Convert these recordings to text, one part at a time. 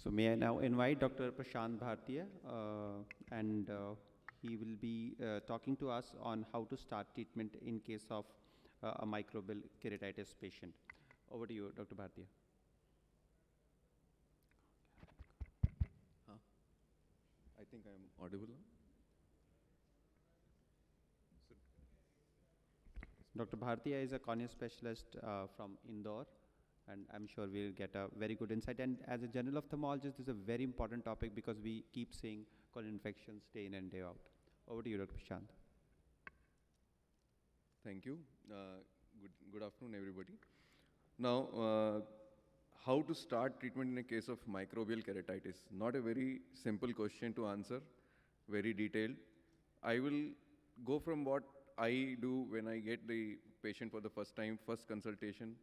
So may I now invite Dr. Prashant Bhartiya, and he will be talking to us on how to start treatment in case of a microbial keratitis patient. Over to you, Dr. Bhartiya. I think I'm audible now. Dr. Bhartiya is a cornea specialist from Indore, and I'm sure we'll get a very good insight. And as a general ophthalmologist, this is a very important topic because we keep seeing corneal infections day in and day out. Over to you, Dr. Prashant. Thank you. Good afternoon, everybody. Now, how to start treatment in a case of microbial keratitis? Not a very simple question to answer, very detailed. I will go from what I do when I get the patient for the first time, first consultation.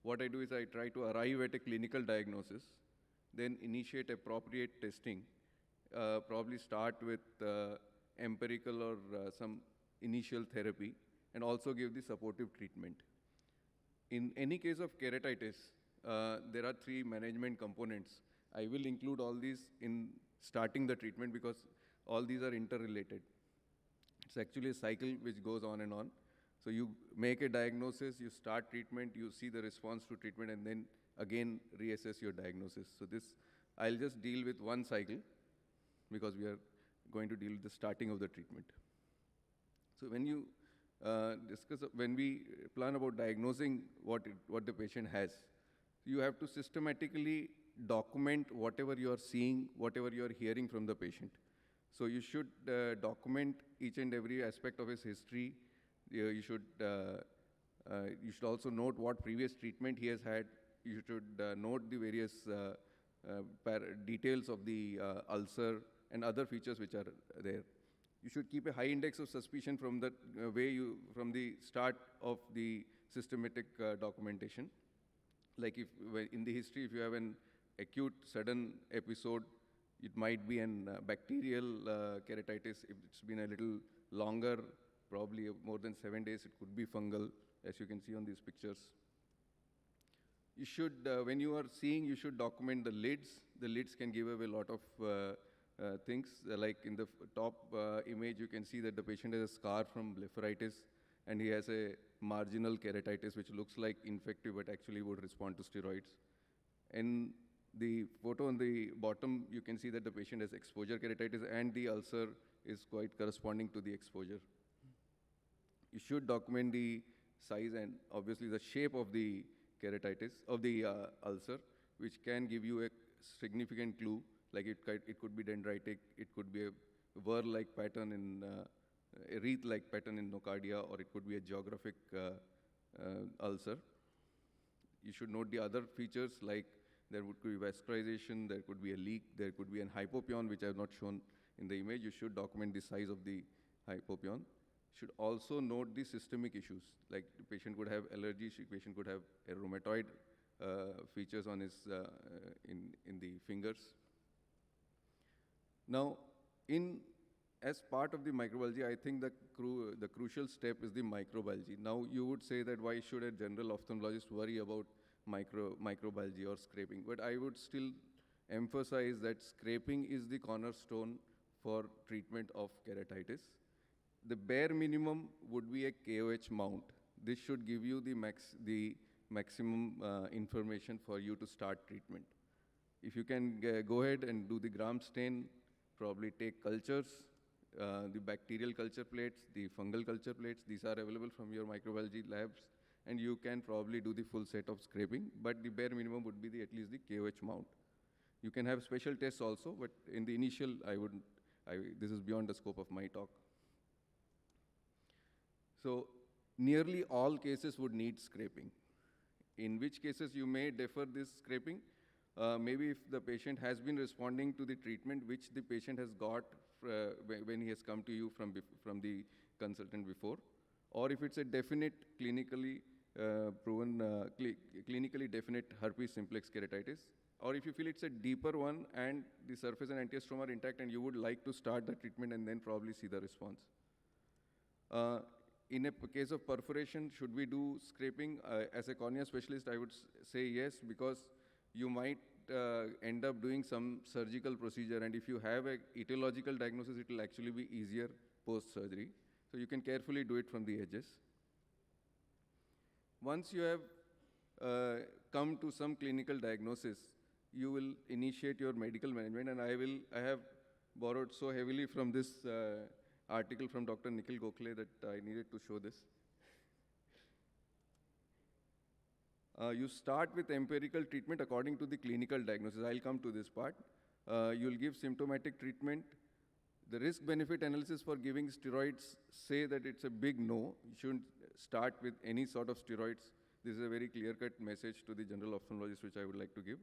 What I do is I try to arrive at a clinical diagnosis, then initiate appropriate testing, probably start with empirical or some initial therapy, and also give the supportive treatment. In any case of keratitis, there are three management components. I will include all these in starting the treatment because all these are interrelated. It's actually a cycle which goes on and on. So you make a diagnosis, you start treatment, you see the response to treatment, and then again reassess your diagnosis. So this, I'll just deal with one cycle because we are going to deal with the starting of the treatment. So when you when we plan about diagnosing what the patient has, you have to systematically document whatever you are seeing, whatever you are hearing from the patient. So you should document each and every aspect of his history. You should also note what previous treatment he has had. You should note the various details of the ulcer and other features which are there. You should keep a high index of suspicion from the from the start of the systematic documentation. Like if in the history, if you have an acute sudden episode, it might be an bacterial keratitis. If it's been a little longer, probably more than 7 days, it could be fungal, as you can see on these pictures. You should, when you are seeing, you should document the lids. The lids can give away a lot of things. Like in the top image, you can see that the patient has a scar from blepharitis, and he has a marginal keratitis, which looks like infective, but actually would respond to steroids. In the photo on the bottom, you can see that the patient has exposure keratitis, and the ulcer is quite corresponding to the exposure. You should document the size and obviously the shape of the keratitis, of the ulcer, which can give you a significant clue. Like it could be dendritic, it could be a whorl-like pattern in, a wreath-like pattern in nocardia, or it could be a geographic ulcer. You should note the other features, like there could be vascularization, there could be a leak, there could be an hypopion, which I have not shown in the image. You should document the size of the hypopion. Should also note the systemic issues, like the patient could have allergies, the patient could have a rheumatoid features on his, in the fingers. Now, as part of the microbiology, I think the crucial step is the microbiology. Now, you would say that why should a general ophthalmologist worry about microbiology or scraping? But I would still emphasize that scraping is the cornerstone for treatment of keratitis. The bare minimum would be a KOH mount. This should give you the maximum information for you to start treatment. If you can go ahead and do the gram stain, probably take cultures, the bacterial culture plates, the fungal culture plates, these are available from your microbiology labs, and you can probably do the full set of scraping, but the bare minimum would be at least the KOH mount. You can have special tests also, but in the initial, this is beyond the scope of my talk. So nearly all cases would need scraping. In which cases you may defer this scraping, maybe if the patient has been responding to the treatment which the patient has got when he has come to you from the consultant before, or if it's a definite clinically proven, clinically definite herpes simplex keratitis, or if you feel it's a deeper one and the surface and antiostrom are intact and you would like to start the treatment and then probably see the response. In a case of perforation, should we do scraping? As a cornea specialist, I would say yes, because you might end up doing some surgical procedure, and if you have a etiological diagnosis, it will actually be easier post-surgery. So you can carefully do it from the edges. Once you have come to some clinical diagnosis, you will initiate your medical management, and I have borrowed so heavily from this article from Dr. Nikhil Gokhale that I needed to show this. You start with empirical treatment according to the clinical diagnosis. I'll come to this part. You'll give symptomatic treatment. The risk-benefit analysis for giving steroids say that it's a big no. You shouldn't start with any sort of steroids. This is a very clear-cut message to the general ophthalmologist, which I would like to give.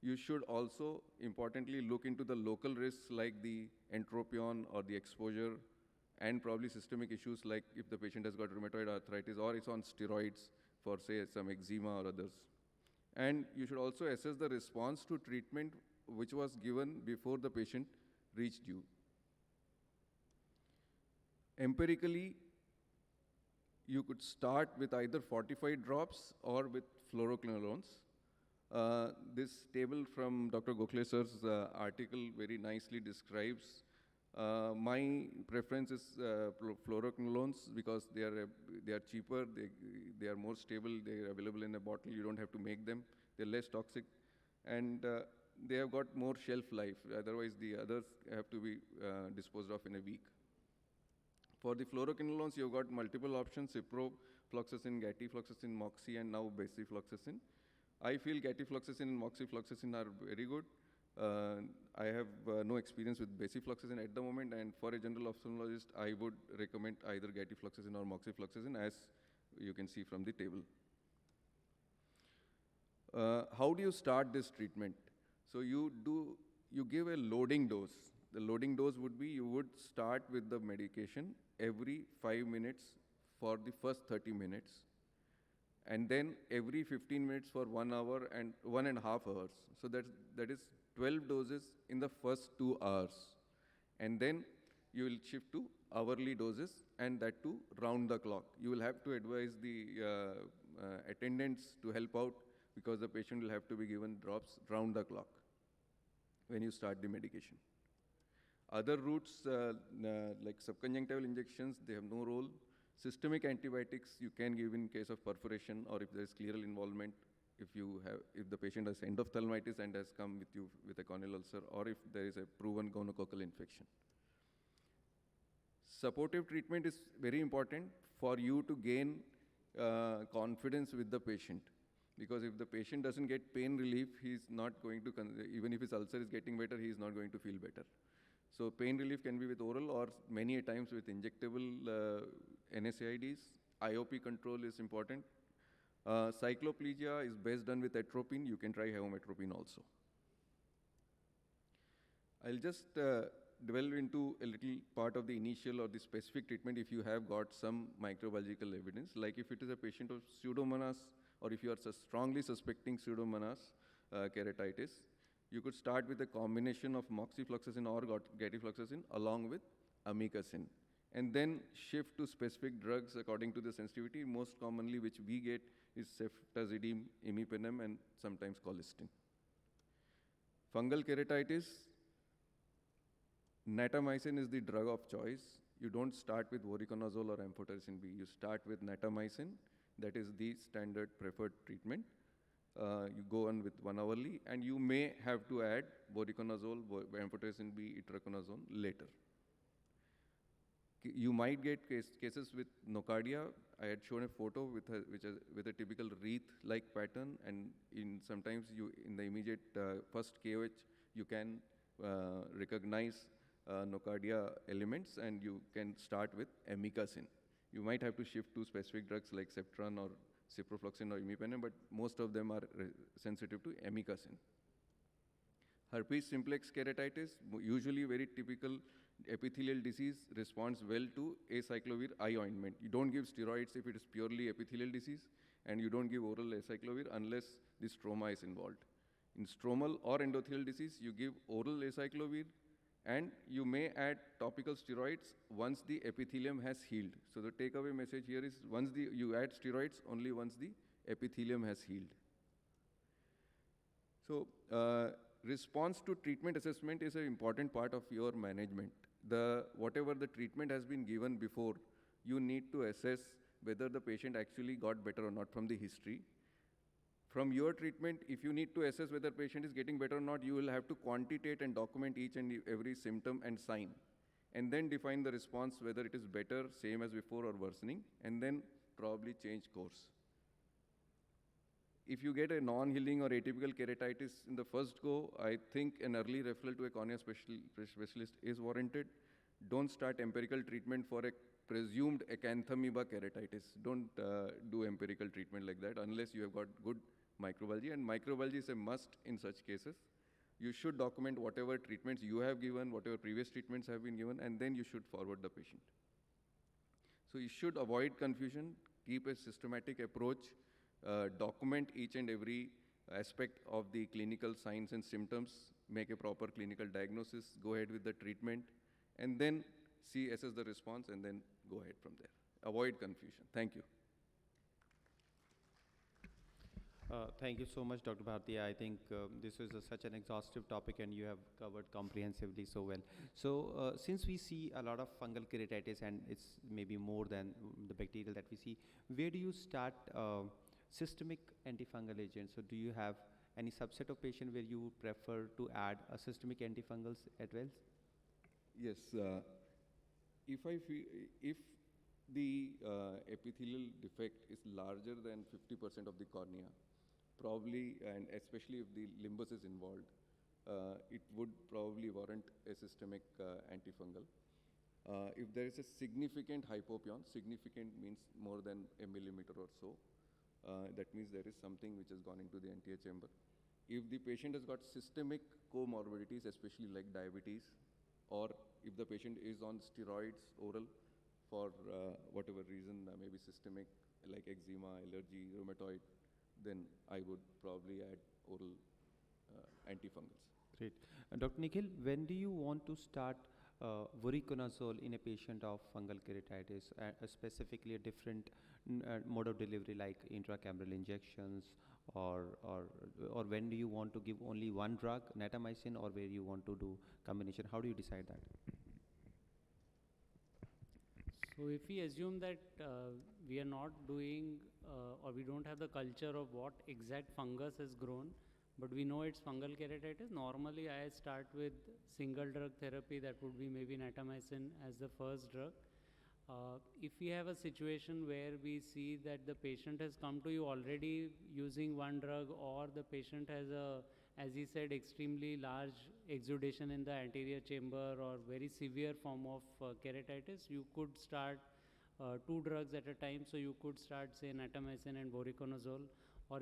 You should also, importantly, look into the local risks like the entropion or the exposure, and probably systemic issues like if the patient has got rheumatoid arthritis or is on steroids for, say, some eczema or others. And you should also assess the response to treatment which was given before the patient reached you. Empirically, you could start with either fortified drops or with fluoroquinolones. This table from Dr. Gokhale sir's article very nicely describes my preference is fluoroquinolones because they are cheaper, they are more stable, they are available in a bottle, you don't have to make them, they're less toxic, and they have got more shelf life. Otherwise, the others have to be disposed of in a week. For the fluoroquinolones, you've got multiple options: ciprofloxacin, gatifloxacin, moxi, and now becifloxacin. I feel gatifloxacin and moxifloxacin are very good. I have no experience with becifloxacin at the moment, and for a general ophthalmologist, I would recommend either gatifloxacin or moxifloxacin, as you can see from the table. How do you start this treatment? So you give a loading dose. The loading dose would be, you would start with the medication every 5 minutes for the first 30 minutes, and then every 15 minutes for 1 hour and 1.5 hours. So that is 12 doses in the first 2 hours. And then you will shift to hourly doses, and that too round the clock. You will have to advise the attendants to help out because the patient will have to be given drops round the clock when you start the medication. Other routes like subconjunctival injections, they have no role. Systemic antibiotics you can give in case of perforation or if there is scleral involvement, if the patient has endophthalmitis and has come with you with a corneal ulcer, or if there is a proven gonococcal infection. Supportive treatment is very important for you to gain confidence with the patient. Because if the patient doesn't get pain relief, he's not going to, even if his ulcer is getting better, he is not going to feel better. So pain relief can be with oral or many times with injectable NSAIDs. IOP control is important. Cycloplegia is best done with atropine. You can try hemometropine also. I'll just delve into a little part of the initial or the specific treatment if you have got some microbiological evidence. Like if it is a patient of Pseudomonas, or if you are strongly suspecting Pseudomonas keratitis, you could start with a combination of moxifloxacin or gatifloxacin along with amikacin, and then shift to specific drugs according to the sensitivity. Most commonly which we get is ceftazidime, imipenem, and sometimes colistin. Fungal keratitis, natamycin is the drug of choice. You don't start with voriconazole or amphotericin B. You start with natamycin. That is the standard preferred treatment. You go on with 1 hourly, and you may have to add voriconazole, amphotericin B, itraconazole later. You might get cases with nocardia. I had shown a photo with a typical wreath-like pattern, and sometimes in the immediate first KOH, you can recognize nocardia elements, and you can start with amikacin. You might have to shift to specific drugs like Septran or ciprofloxacin or imipenem, but most of them are sensitive to amikacin. Herpes simplex keratitis, usually very typical epithelial disease, responds well to acyclovir eye ointment. You don't give steroids if it is purely epithelial disease, and you don't give oral acyclovir unless the stroma is involved. In stromal or endothelial disease, you give oral acyclovir, and you may add topical steroids once the epithelium has healed. So the takeaway message here is you add steroids only once the epithelium has healed. So, response to treatment assessment is an important part of your management. Whatever the treatment has been given before, you need to assess whether the patient actually got better or not from the history. From your treatment, if you need to assess whether patient is getting better or not, you will have to quantitate and document each and every symptom and sign, and then define the response, whether it is better, same as before, or worsening, and then probably change course. If you get a non-healing or atypical keratitis in the first go, I think an early referral to a cornea specialist is warranted. Don't start empirical treatment for a presumed acanthamoeba keratitis. Don't do empirical treatment like that unless you have got good microbiology, and microbiology is a must in such cases. You should document whatever treatments you have given, whatever previous treatments have been given, and then you should forward the patient. So you should avoid confusion, keep a systematic approach, document each and every aspect of the clinical signs and symptoms, make a proper clinical diagnosis, go ahead with the treatment, and then assess the response, and then go ahead from there. Avoid confusion. Thank you. Thank you so much, Dr. Bhartiya. I think this is such an exhaustive topic and you have covered comprehensively so well. So since we see a lot of fungal keratitis and it's maybe more than the bacterial that we see, where do you start systemic antifungal agents? So do you have any subset of patient where you would prefer to add a systemic antifungals as well? Yes. If the epithelial defect is larger than 50% of the cornea, probably, and especially if the limbus is involved, it would probably warrant a systemic antifungal. If there is a significant hypopion, significant means more than a millimeter or so, that means there is something which has gone into the anterior chamber. If the patient has got systemic comorbidities, especially like diabetes, or if the patient is on steroids oral for whatever reason, maybe systemic like eczema, allergy, rheumatoid, then I would probably add oral antifungals. Great. Dr. Nikhil, when do you want to start voriconazole in a patient of fungal keratitis, specifically a different mode of delivery like intracameral injections, or when do you want to give only one drug, natamycin, or where you want to do combination? How do you decide that? So if we assume that we are not doing or we don't have the culture of what exact fungus has grown, but we know it's fungal keratitis, normally I start with single drug therapy. That would be maybe natamycin as the first drug. If we have a situation where we see that the patient has come to you already using one drug, or the patient has a, as he said, extremely large exudation in the anterior chamber or very severe form of keratitis, you could start 2 drugs at a time. So you could start, say, natamycin and voriconazole, or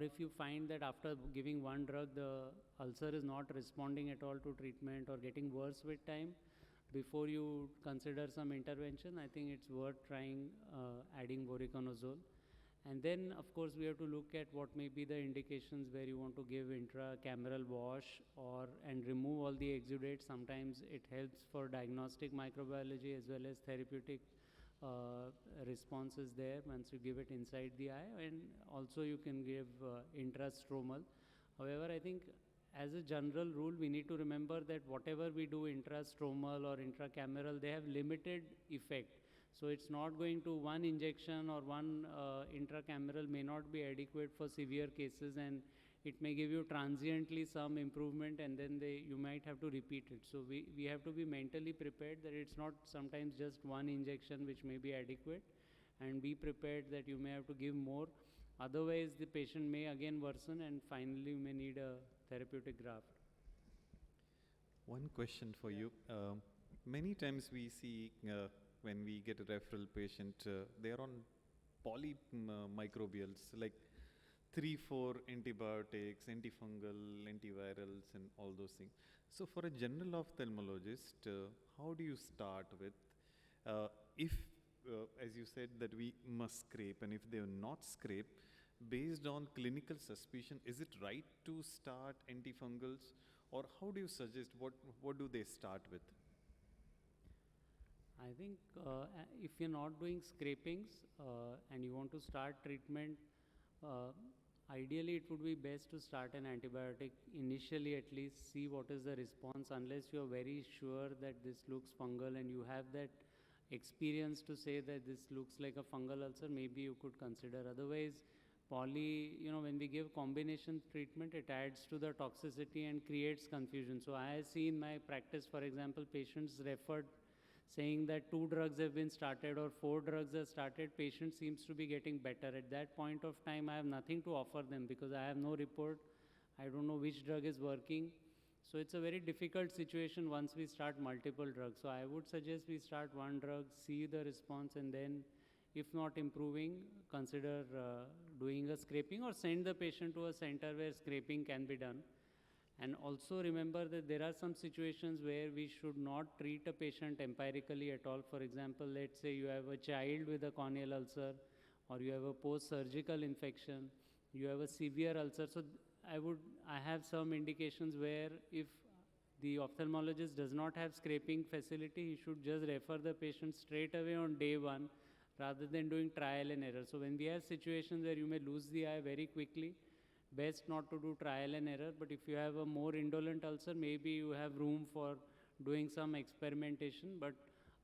if you find that after giving one drug the ulcer is not responding at all to treatment or getting worse with time, before you consider some intervention, I think it's worth trying adding voriconazole. And then, of course, we have to look at what may be the indications where you want to give intracameral wash and remove all the exudates. Sometimes it helps for diagnostic microbiology as well as therapeutic responses there once you give it inside the eye, and also you can give intrastromal. However, I think as a general rule, we need to remember that whatever we do intrastromal or intracameral, they have limited effect. So it's not going to, one injection or one intracameral may not be adequate for severe cases, and it may give you transiently some improvement, and then you might have to repeat it. So we have to be mentally prepared that it's not sometimes just one injection which may be adequate, and be prepared that you may have to give more. Otherwise, the patient may again worsen, and finally you may need a therapeutic graft. One question for you. Many times we see when we get a referral patient, they are on polymicrobials, like 3-4 antibiotics, antifungal, antivirals, and all those things. So for a general ophthalmologist, how do you start with, if, as you said, that we must scrape, and if they are not scrape, based on clinical suspicion, is it right to start antifungals, or how do you suggest, what do they start with? I think if you're not doing scrapings and you want to start treatment, ideally it would be best to start an antibiotic initially, at least see what is the response, unless you are very sure that this looks fungal and you have that experience to say that this looks like a fungal ulcer, maybe you could consider. Otherwise, when we give combination treatment, it adds to the toxicity and creates confusion. So I see in my practice, for example, patients referred saying that 2 drugs have been started or 4 drugs are started, patient seems to be getting better. At that point of time, I have nothing to offer them because I have no report. I don't know which drug is working. So it's a very difficult situation once we start multiple drugs. So I would suggest we start one drug, see the response, and then if not improving, consider doing a scraping or send the patient to a center where scraping can be done. And also remember that there are some situations where we should not treat a patient empirically at all. For example, let's say you have a child with a corneal ulcer, or you have a post-surgical infection, you have a severe ulcer. So I have some indications where if the ophthalmologist does not have scraping facility, he should just refer the patient straight away on day 1 rather than doing trial and error. So when we have situations where you may lose the eye very quickly, best not to do trial and error. But if you have a more indolent ulcer, maybe you have room for doing some experimentation. But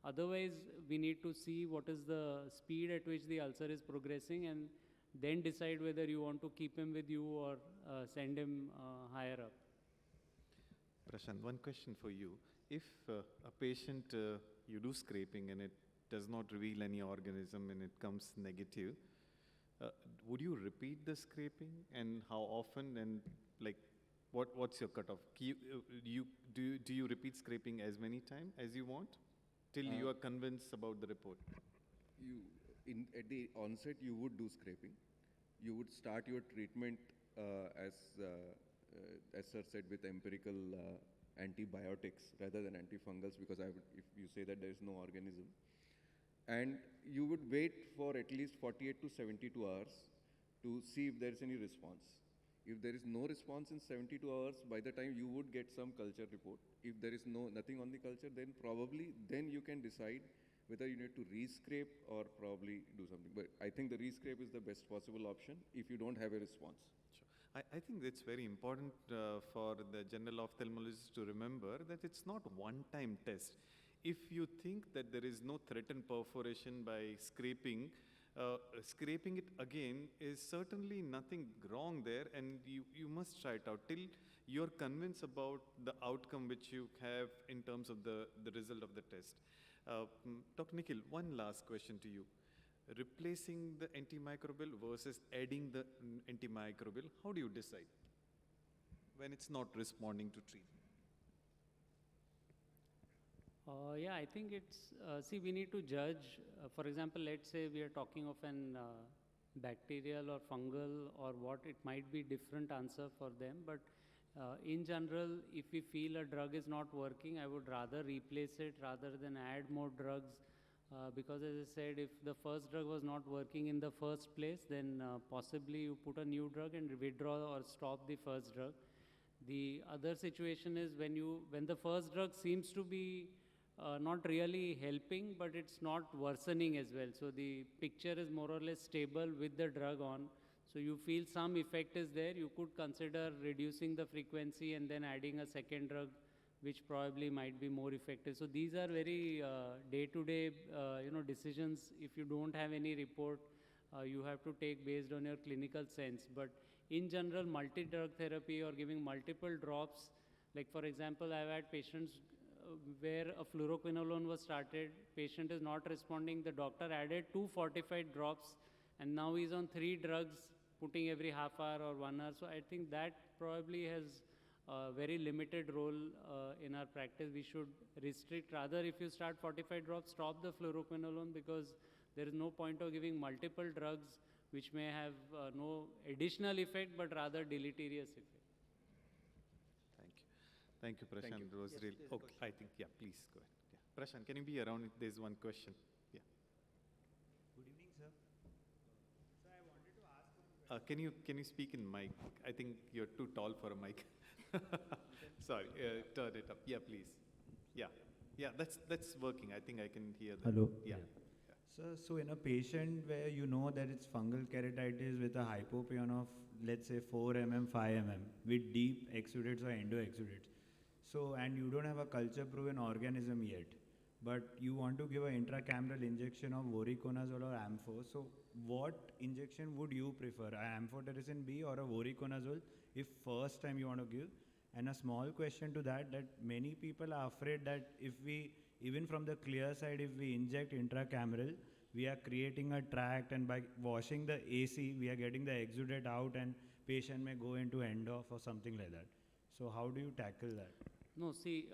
otherwise, we need to see what is the speed at which the ulcer is progressing and then decide whether you want to keep him with you or send him higher up. Prashant, one question for you. If a patient, you do scraping and it does not reveal any organism and it comes negative, would you repeat the scraping, and how often, and like what's your cutoff? Do you repeat scraping as many times as you want till you are convinced about the report? At the onset, you would do scraping. You would start your treatment as sir said, with empirical antibiotics rather than antifungals, because if you say that there is no organism. And you would wait for at least 48 to 72 hours to see if there is any response. If there is no response in 72 hours, by the time you would get some culture report. If there is nothing on the culture, then you can decide whether you need to re-scrape or probably do something. But I think the re-scrape is the best possible option if you don't have a response. Sure. I think it's very important for the general ophthalmologist to remember that it's not one-time test. If you think that there is no threatened perforation by scraping, scraping it again is certainly nothing wrong there, and you must try it out till you're convinced about the outcome which you have in terms of the result of the test. Dr. Nikhil, one last question to you. Replacing the antimicrobial versus adding the antimicrobial, how do you decide when it's not responding to treatment? Yeah, I think it's, we need to judge. For example, let's say we are talking of an bacterial or fungal or what, it might be different answer for them. But in general, if we feel a drug is not working, I would rather replace it rather than add more drugs. Because as I said, if the first drug was not working in the first place, then possibly you put a new drug and withdraw or stop the first drug. The other situation is when the first drug seems to be not really helping, but it's not worsening as well. So the picture is more or less stable with the drug on. So you feel some effect is there, you could consider reducing the frequency and then adding a second drug, which probably might be more effective. So these are very day-to-day decisions. If you don't have any report, you have to take based on your clinical sense. But in general, multi-drug therapy or giving multiple drops, like for example, I've had patients where a fluoroquinolone was started, patient is not responding, the doctor added 2 fortified drops, and now he's on 3 drugs, putting every half hour or 1 hour. So I think that probably has a very limited role in our practice. We should restrict, rather if you start 45 drops, stop the fluoroquinolone, because there is no point of giving multiple drugs which may have no additional effect but rather deleterious effect. Thank you, Prashant. Thank you. It was Yes, really, please, okay, I think, yeah, please go ahead. Yeah. Prashant, can you be around? There's one question. Yeah. Good evening, sir. So I wanted to ask. Can you speak in mic? I think you're too tall for a mic. Sorry, turn it up. Yeah, please. Yeah, that's working. I think I can hear that. Hello. Yeah. So in a patient where you know that it's fungal keratitis with a hypopyon of let's say 4 mm, 5 mm with deep exudates or endo exudates. So, and you don't have a culture proven organism yet, but you want to give an intracameral injection of voriconazole or ampho. So, what injection would you prefer, an amphotericin B or a voriconazole, if first time you want to give? And a small question to that many people are afraid that if we, even from the clear side, if we inject intracameral, we are creating a tract, and by washing the AC, we are getting the exudate out, and patient may go into end-off or something like that. So how do you tackle that? No, see,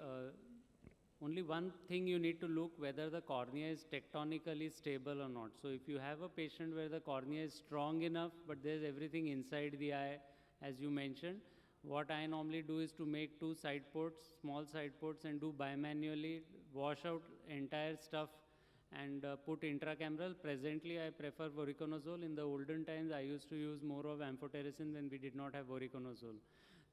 only one thing you need to look whether the cornea is tectonically stable or not. So if you have a patient where the cornea is strong enough, but there's everything inside the eye, as you mentioned, what I normally do is to make 2 side ports, small side ports, and do bimanually, wash out entire stuff and put intracameral. Presently, I prefer voriconazole. In the olden times, I used to use more of amphotericin when we did not have voriconazole.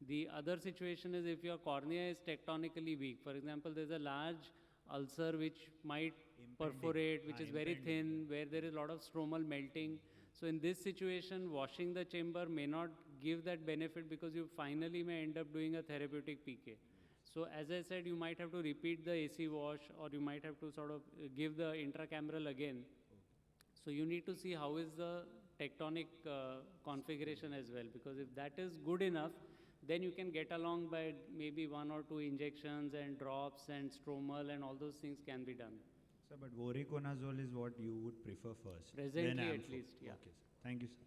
The other situation is if your cornea is tectonically weak. For example, there's a large ulcer which might perforate, which is very thin, where there is a lot of stromal melting. So in this situation, washing the chamber may not give that benefit because you finally may end up doing a therapeutic PK. So as I said, you might have to repeat the AC wash, or you might have to sort of give the intracameral again. So you need to see how is the tectonic configuration as well, because if that is good enough, then you can get along by maybe 1 or 2 injections and drops and stromal, and all those things can be done. Sir, but voriconazole is what you would prefer first? Presently at least, yeah. Okay, sir. Thank you, sir.